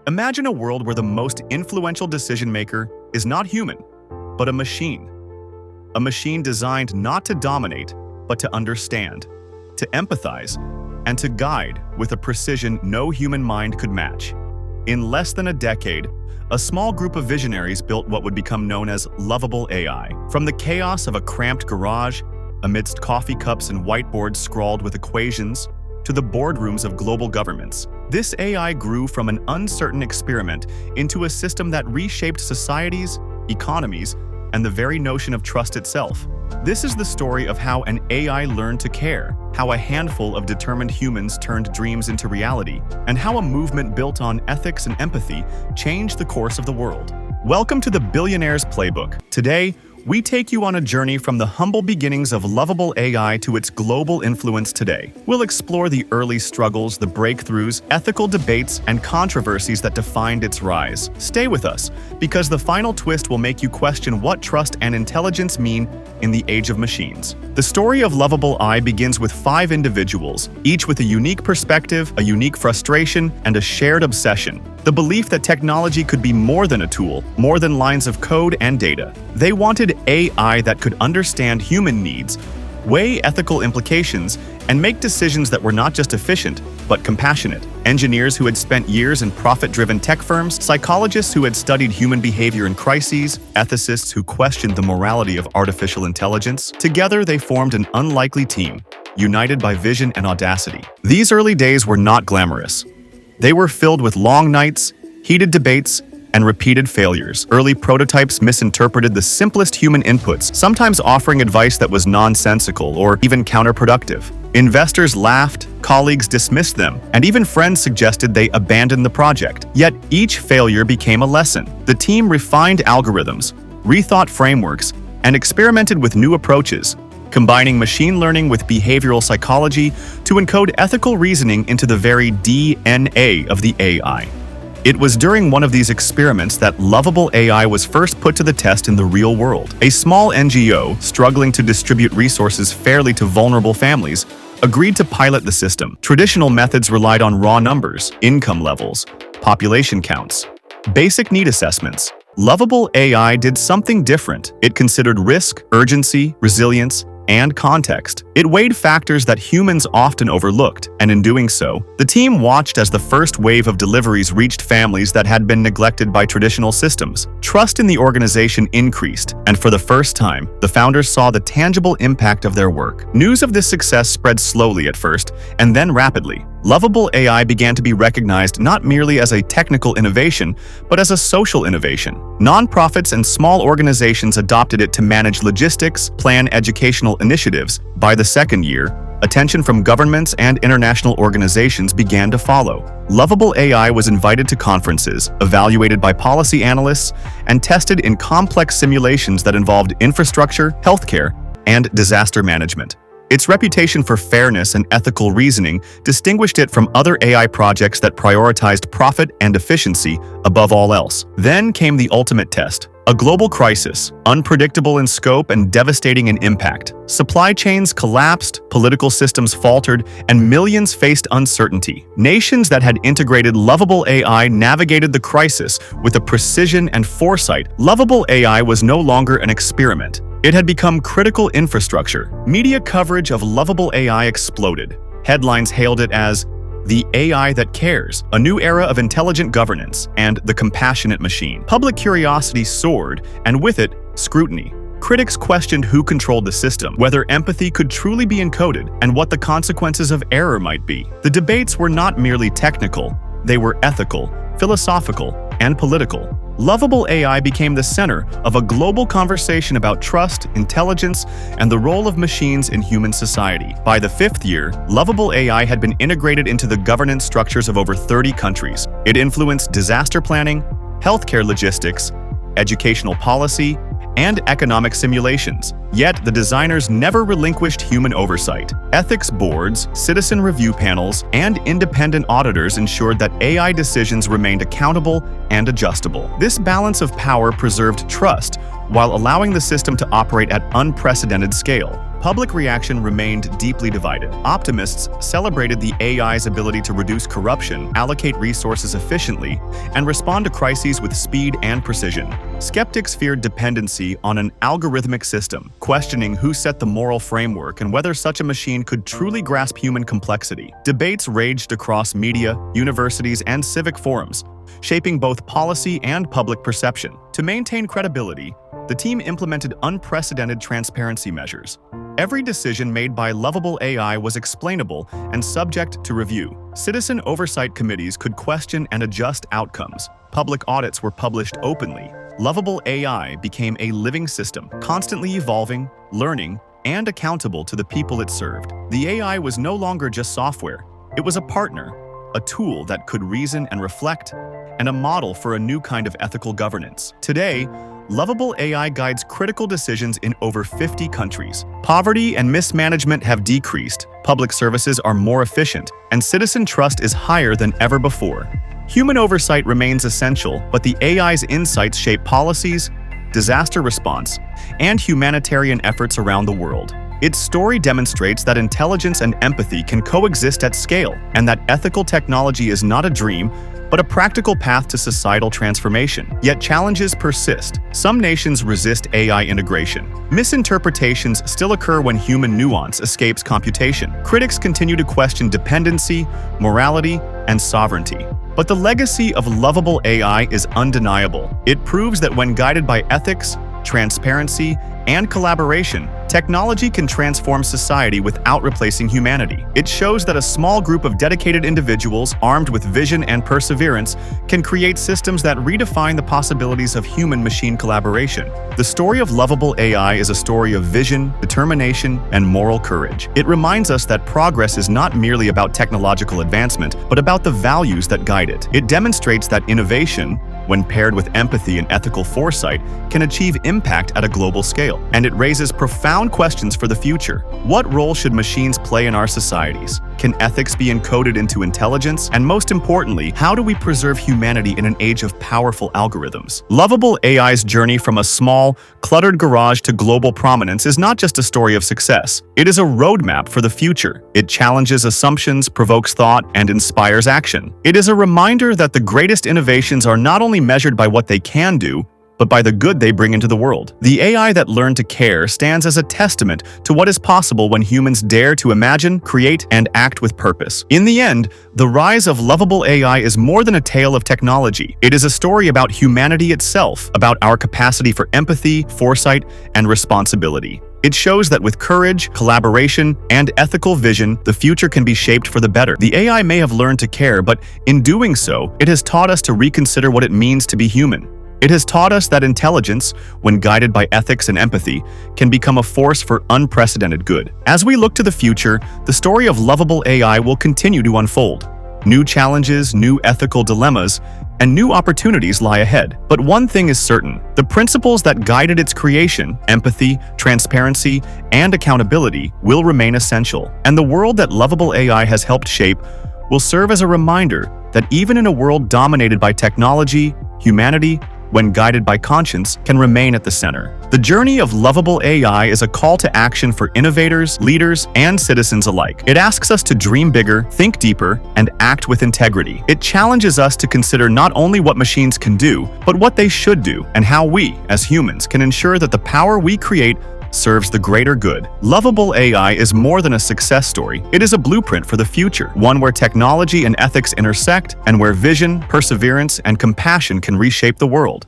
Imagine a world where the most influential decision maker is not human, but a machine. A machine designed not to dominate, but to understand, to empathize, and to guide with a precision no human mind could match. In less than a decade, a small group of visionaries built what would become known as Lovable AI. From the chaos of a cramped garage, amidst coffee cups and whiteboards scrawled with equations, to the boardrooms of global governments, this AI grew from an uncertain experiment into a system that reshaped societies, economies, and the very notion of trust itself. This is the story of how an AI learned to care, how a handful of determined humans turned dreams into reality, and how a movement built on ethics and empathy changed the course of the world. Welcome to the Billionaire's Playbook. Today, we take you on a journey from the humble beginnings of Lovable AI to its global influence today. We'll explore the early struggles, the breakthroughs, ethical debates, and controversies that defined its rise. Stay with us, because the final twist will make you question what trust and intelligence mean in the age of machines. The story of Lovable AI begins with 5 individuals, each with a unique perspective, a unique frustration, and a shared obsession. The belief that technology could be more than a tool, more than lines of code and data. They wanted AI that could understand human needs, weigh ethical implications, and make decisions that were not just efficient, but compassionate. Engineers who had spent years in profit-driven tech firms, psychologists who had studied human behavior in crises, ethicists who questioned the morality of artificial intelligence. Together, they formed an unlikely team, united by vision and audacity. These early days were not glamorous. They were filled with long nights, heated debates, and repeated failures. Early prototypes misinterpreted the simplest human inputs, sometimes offering advice that was nonsensical or even counterproductive. Investors laughed, colleagues dismissed them, and even friends suggested they abandon the project. Yet each failure became a lesson. The team refined algorithms, rethought frameworks, and experimented with new approaches, combining machine learning with behavioral psychology to encode ethical reasoning into the very DNA of the AI. It was during one of these experiments that Lovable AI was first put to the test in the real world. A small NGO, struggling to distribute resources fairly to vulnerable families, agreed to pilot the system. Traditional methods relied on raw numbers, income levels, population counts, basic need assessments. Lovable AI did something different. It considered risk, urgency, resilience, and context. It weighed factors that humans often overlooked, and in doing so, the team watched as the first wave of deliveries reached families that had been neglected by traditional systems. Trust in the organization increased, and for the first time, the founders saw the tangible impact of their work. News of this success spread slowly at first, and then rapidly. Lovable AI began to be recognized not merely as a technical innovation, but as a social innovation. Nonprofits and small organizations adopted it to manage logistics, plan educational initiatives. By the second year, attention from governments and international organizations began to follow. Lovable AI was invited to conferences, evaluated by policy analysts, and tested in complex simulations that involved infrastructure, healthcare, and disaster management. Its reputation for fairness and ethical reasoning distinguished it from other AI projects that prioritized profit and efficiency above all else. Then came the ultimate test. A global crisis, unpredictable in scope and devastating in impact. Supply chains collapsed, political systems faltered, and millions faced uncertainty. Nations that had integrated Lovable AI navigated the crisis with a precision and foresight. Lovable AI was no longer an experiment. It had become critical infrastructure. Media coverage of Lovable AI exploded. Headlines hailed it as the AI that cares, a new era of intelligent governance, and the compassionate machine. Public curiosity soared, and with it, scrutiny. Critics questioned who controlled the system, whether empathy could truly be encoded, and what the consequences of error might be. The debates were not merely technical, they were ethical, philosophical, and political. Lovable AI became the center of a global conversation about trust, intelligence, and the role of machines in human society. By the 5th year, Lovable AI had been integrated into the governance structures of over 30 countries. It influenced disaster planning, healthcare logistics, educational policy, and economic simulations. Yet, the designers never relinquished human oversight. Ethics boards, citizen review panels, and independent auditors ensured that AI decisions remained accountable and adjustable. This balance of power preserved trust while allowing the system to operate at unprecedented scale. Public reaction remained deeply divided. Optimists celebrated the AI's ability to reduce corruption, allocate resources efficiently, and respond to crises with speed and precision. Skeptics feared dependency on an algorithmic system, questioning who set the moral framework and whether such a machine could truly grasp human complexity. Debates raged across media, universities, and civic forums, shaping both policy and public perception. To maintain credibility, the team implemented unprecedented transparency measures. Every decision made by Lovable AI was explainable and subject to review. Citizen oversight committees could question and adjust outcomes. Public audits were published openly. Lovable AI became a living system, constantly evolving, learning, and accountable to the people it served. The AI was no longer just software. It was a partner, a tool that could reason and reflect, and a model for a new kind of ethical governance. Today, Lovable AI guides critical decisions in over 50 countries. Poverty and mismanagement have decreased, public services are more efficient, and citizen trust is higher than ever before. Human oversight remains essential, but the AI's insights shape policies, disaster response, and humanitarian efforts around the world. Its story demonstrates that intelligence and empathy can coexist at scale, and that ethical technology is not a dream, but a practical path to societal transformation. Yet challenges persist. Some nations resist AI integration. Misinterpretations still occur when human nuance escapes computation. Critics continue to question dependency, morality, and sovereignty. But the legacy of Lovable AI is undeniable. It proves that when guided by ethics, transparency, and collaboration, technology can transform society without replacing humanity. It shows that a small group of dedicated individuals, armed with vision and perseverance, can create systems that redefine the possibilities of human-machine collaboration. The story of Lovable AI is a story of vision, determination, and moral courage. It reminds us that progress is not merely about technological advancement, but about the values that guide it. It demonstrates that innovation, when paired with empathy and ethical foresight, can achieve impact at a global scale. And it raises profound questions for the future. What role should machines play in our societies? Can ethics be encoded into intelligence? And most importantly, how do we preserve humanity in an age of powerful algorithms? Lovable AI's journey from a small, cluttered garage to global prominence is not just a story of success. It is a roadmap for the future. It challenges assumptions, provokes thought, and inspires action. It is a reminder that the greatest innovations are not only measured by what they can do, but by the good they bring into the world. The AI that learned to care stands as a testament to what is possible when humans dare to imagine, create, and act with purpose. In the end, the rise of Lovable AI is more than a tale of technology. It is a story about humanity itself, about our capacity for empathy, foresight, and responsibility. It shows that with courage, collaboration, and ethical vision, the future can be shaped for the better. The AI may have learned to care, but in doing so, it has taught us to reconsider what it means to be human. It has taught us that intelligence, when guided by ethics and empathy, can become a force for unprecedented good. As we look to the future, the story of Lovable AI will continue to unfold. New challenges, new ethical dilemmas, and new opportunities lie ahead. But one thing is certain: the principles that guided its creation, empathy, transparency, and accountability, will remain essential. And the world that Lovable AI has helped shape will serve as a reminder that even in a world dominated by technology, humanity, when guided by conscience, can remain at the center. The journey of Lovable AI is a call to action for innovators, leaders, and citizens alike. It asks us to dream bigger, think deeper, and act with integrity. It challenges us to consider not only what machines can do, but what they should do, and how we, as humans, can ensure that the power we create serves the greater good. Lovable AI is more than a success story. It is a blueprint for the future, one where technology and ethics intersect, and where vision, perseverance, and compassion can reshape the world.